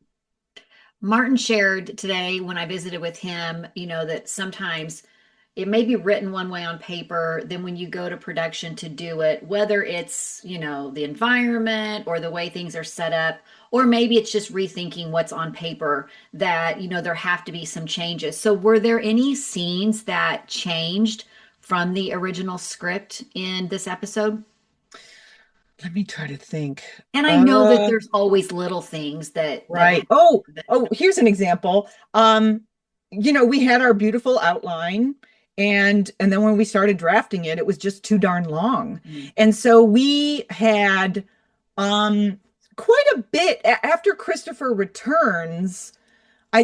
Martin shared today when I visited with him, that sometimes it may be written one way on paper, then when you go to production to do it, whether it's, the environment or the way things are set up, or maybe it's just rethinking what's on paper, that, there have to be some changes. So were there any scenes that changed from the original script in this episode? Let me try to think. And I know that Uh, there's always little things that Right. happen. Oh, here's an example. We had our beautiful outline, and then when we started drafting it, it was just too darn long. Mm. And so we had quite a bit after Christopher returns.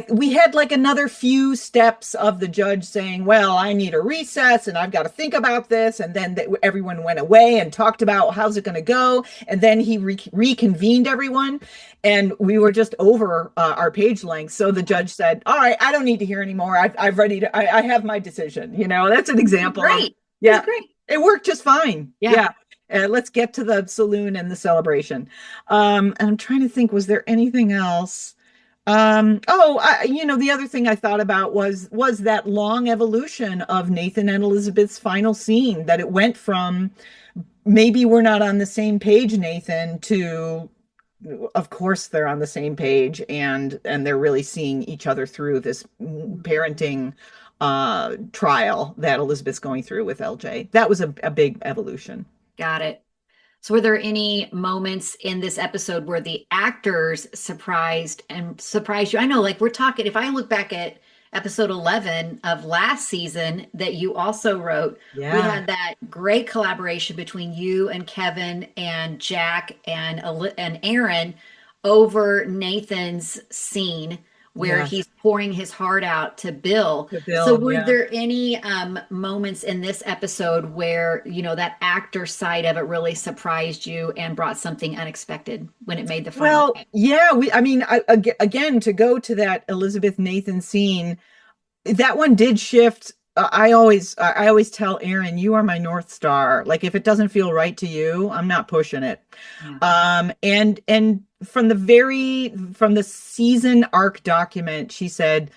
We had like another few steps of the judge saying, well, I need a recess and I've got to think about this. And then everyone went away and talked about how's it going to go. And then he reconvened everyone, and we were just over our page length. So the judge said, all right, I don't need to hear anymore. I've ready to, I have my decision. That's an example of, Great. It was yeah, great. it worked just fine. Yeah. Yeah. Let's get to the saloon and the celebration. And I'm trying to think, was there anything else? The other thing I thought about was that long evolution of Nathan and Elizabeth's final scene, that it went from maybe we're not on the same page, Nathan, to of course they're on the same page, and they're really seeing each other through this parenting trial that Elizabeth's going through with LJ. That was a big evolution. Got it. So, were there any moments in this episode where the actors surprised you? I know, like we're talking, if I look back at episode 11 of last season that you also wrote, we Yeah. had that great collaboration between you and Kevin and Jack and Aaron over Nathan's scene where Yes, he's pouring his heart out to Bill. the So bill. were Yeah. there any moments in this episode where, that actor side of it really surprised you and brought something unexpected when it made the final Well, cut? yeah, I mean, again, to go to that Elizabeth Nathan scene, that one did shift. I always tell Aaron, you are my North Star. Like if it doesn't feel right to you, I'm not pushing it. Yeah. And from the season arc document, she said,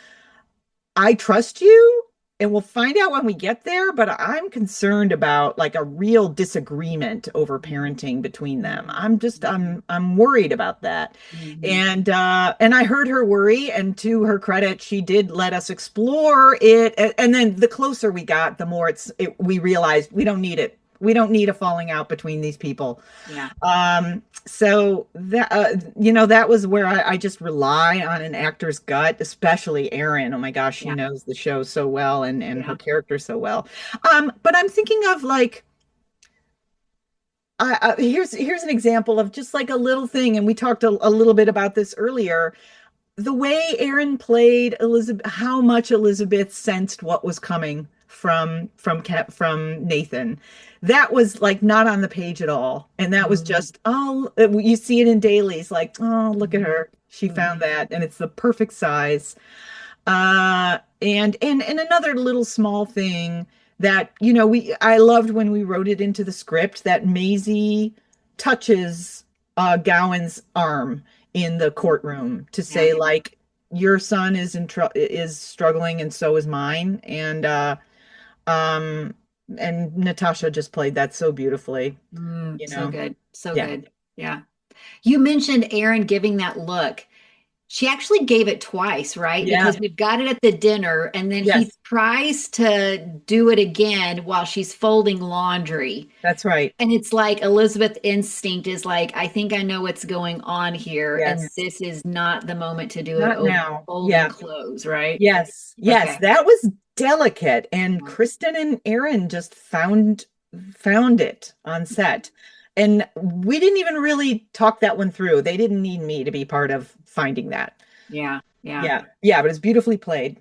I trust you and we'll find out when we get there, but I'm concerned about like a real disagreement over parenting between them. I'm worried about that. Mhm. And I heard her worry, and to her credit, she did let us explore it. And then the closer we got, the more we realized we don't need it. We don't need a falling out between these people. Yeah. So that that was where I just rely on an actor's gut, especially Erin. Oh my gosh, she Yeah. knows the show so well and her Yeah. character so well. But I'm thinking of like here's an example of just like a little thing, and we talked a little bit about this earlier. The way Aaron played Elizabeth, how much Elizabeth sensed what was coming from Nathan. That was like not on the page at all. And that was Mhm. just, oh, you see it in dailies, like, oh, look at Mhm. her. She found Mhm. that, and it's the perfect size. And another little small thing that, I loved when we wrote it into the script that Maisie touches Gowan's arm in the courtroom to Yeah. say like your son is struggling and so is mine. Um and Natasha just played that so beautifully, So good. So Yeah. good. Yeah. You mentioned Aaron giving that look. She actually gave it twice, right? Yeah. Because we've got it at the dinner, and then he Yes, tries to do it again while she's folding laundry. that's right. And it's like Elizabeth instinct is like, I think I know what's going on here, and Yes. this is not the moment to do it Not over now. folding Yeah. clothes, right? Yes, yes, Okay. that was delicate, and Kristen and Aaron just found it on set. And we didn't even really talk that one through. They didn't need me to be part of finding that. Yeah. Yeah. Yeah. Yeah, but it's beautifully played.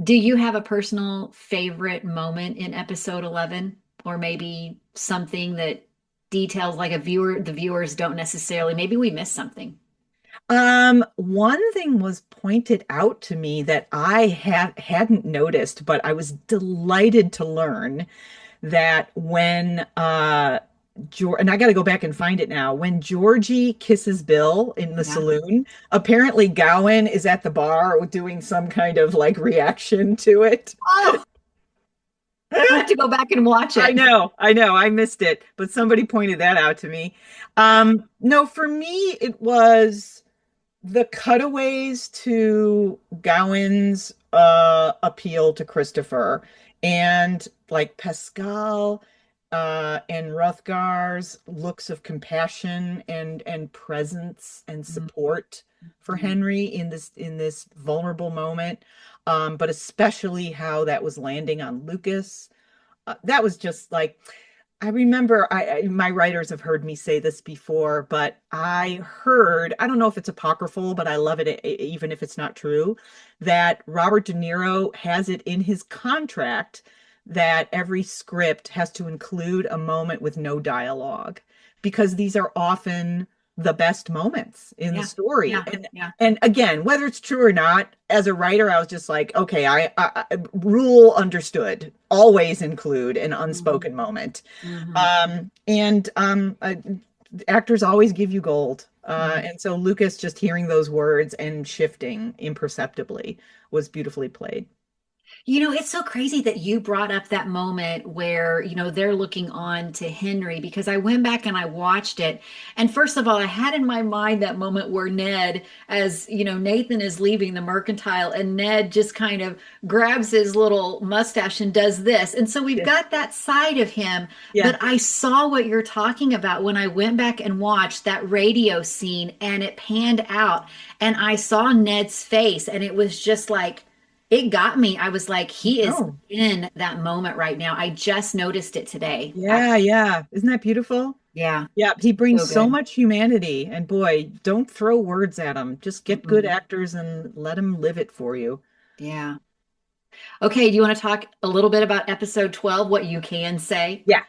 Do you have a personal favorite moment in episode 11, or maybe something that details like the viewers don't necessarily, maybe we missed something. One thing was pointed out to me that I hadn't noticed, but I was delighted to learn that when and I got to go back and find it now. When Georgie kisses Bill in the Yeah. saloon, apparently Gowan is at the bar doing some kind of like reaction to it. Oh, I have to go back and watch it. I know, I missed it, but somebody pointed that out to me. No, for me, it was the cutaways to Gowan's appeal to Christopher and like Pascal and Hrothgar's looks of compassion and presence and support for Mhm. Henry in this vulnerable moment, but especially how that was landing on Lucas. That was just like I remember my writers have heard me say this before, but I don't know if it's apocryphal, but I love it even if it's not true, that Robert De Niro has it in his contract that every script has to include a moment with no dialogue because these are often the best moments in the Yeah. story. Yeah. Yeah. And again, whether it's true or not, as a writer, I was just like, okay, rule understood. Always include an Mhm. unspoken moment. Mhm. And actors always give you gold. Mhm. And so Lucas just hearing those words and shifting imperceptibly was beautifully played. It's so crazy that you brought up that moment where, they're looking on to Henry because I went back and I watched it. And first of all, I had in my mind that moment where Ned, as Nathan is leaving the mercantile, and Ned just kind of grabs his little mustache and does this. And so we've Yeah. got that side of him. Yeah. But I saw what you're talking about when I went back and watched that radio scene and it panned out and I saw Ned's face and it was just like, it got me. I was like, he is Oh, in that moment right now. I just noticed it today. yeah, yeah. Isn't that beautiful? Yeah. Yeah, he brings So so good. much humanity. And boy, don't throw words at him. Just get good Mm-mm. actors and let them live it for you. Yeah. Okay, do you want to talk a little bit about episode 12, what you can say? Yeah.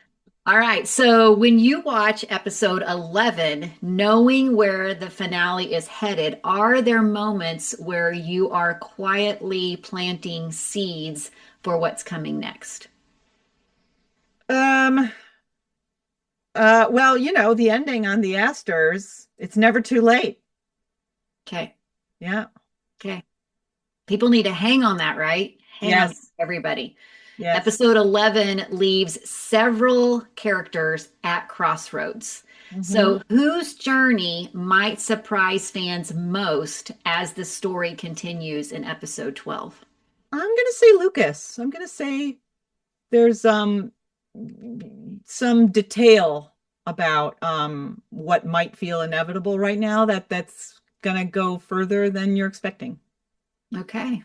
All right, so when you watch episode 11, knowing where the finale is headed, are there moments where you are quietly planting seeds for what's coming next? Um, well, the ending on the asters, it's never too late. Okay, Yeah. okay. People need to hang on that, right? Hang on, Yes. everybody. Yes. Episode 11 leaves several characters at crossroads. Hmm. So, whose journey might surprise fans most as the story continues in episode 12? I'm gonna say Lucas. I'm gonna say there's some detail about what might feel inevitable right now that's gonna go further than you're expecting. Okay.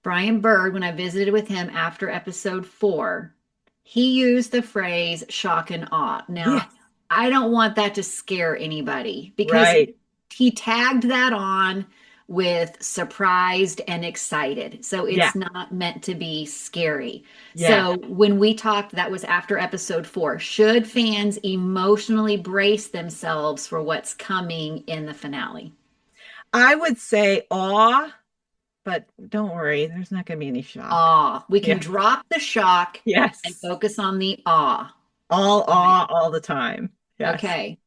Brian Bird, when I visited with him after episode 4, he used the phrase shock and awe. Now, Yes. I don't want that to scare anybody because Right. he tagged that on with surprised and excited. So Yeah. it's not meant to be scary. Yeah. So when we talked, that was after episode 4. Should fans emotionally brace themselves for what's coming in the finale? I would say awe, but don't worry, there's not gonna be any shock. Awe. We can Yeah. drop the shock and Yes. focus on the awe. All All right. awe all the time. Yes. Okay.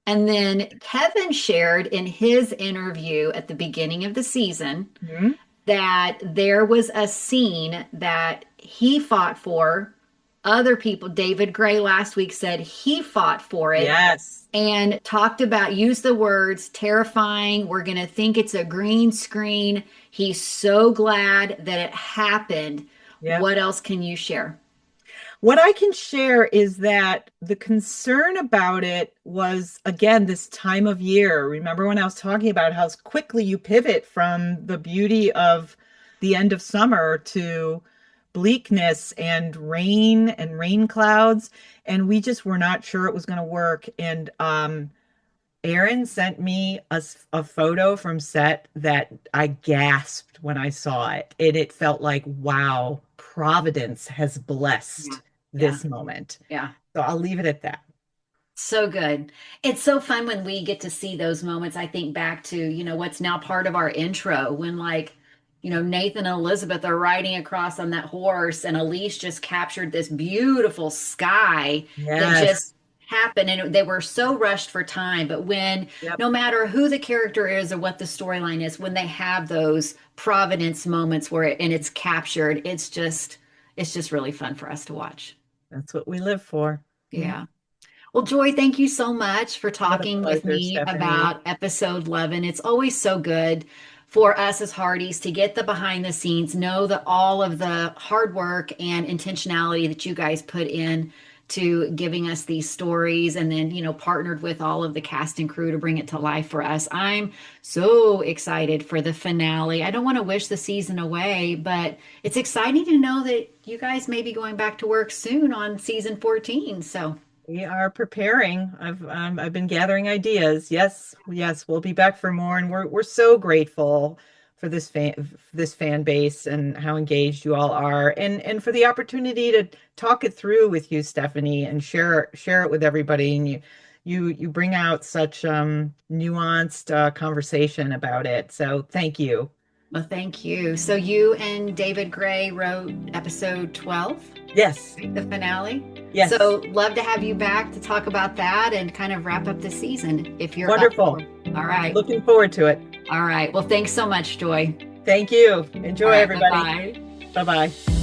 And then Kevin shared in his interview at the beginning of the season Mhm. that there was a scene that he fought for. Other people, David Gray last week said he fought for it Yes. and talked about, use the words terrifying. We're going to think it's a green screen. He's so glad that it happened. Yep. What else can you share? What I can share is that the concern about it was, again, this time of year. Remember when I was talking about how quickly you pivot from the beauty of the end of summer to bleakness and rain clouds, and we just were not sure it was going to work. And Aaron sent me a photo from set that I gasped when I saw it. And it felt like, wow, Providence has Yeah. blessed Yeah. this moment. Yeah. So I'll leave it at that. So good. It's so fun when we get to see those moments. I think back to, what's now part of our intro when Nathan and Elizabeth are riding across on that horse and Elise just captured this beautiful sky that Yes. just happened and they were so rushed for time. But when Yep. no matter who the character is or what the storyline is, when they have those Providence moments where it's captured, it's just really fun for us to watch. That's what we live for. Yeah. Yeah. Well, Joy, thank you so much for What a talking with pleasure, me Stephanie. about episode 11. It's always so good for us as Hearties to get the behind the scenes, know that all of the hard work and intentionality that you guys put in to giving us these stories and then, partnered with all of the cast and crew to bring it to life for us. I'm so excited for the finale. I don't want to wish the season away, but it's exciting to know that you guys may be going back to work soon on season 14. So, We are preparing. I've been gathering ideas. Yes, yes, we'll be back for more, and we're so grateful for this fan base and how engaged you all are, and for the opportunity to talk it through with you, Stephanie, and share it with everybody. And you bring out such nuanced conversation about it. So thank you. well, thank you. So you and David Gray wrote episode 12, Yes, right? The finale. yes, So love to have you back to talk about that and kind of wrap up the season if you're up for wonderful. it. All right. Looking forward to it. All right. Well, thanks so much, Joy. Thank you. All Enjoy, right. everybody. Bye-bye. Bye bye.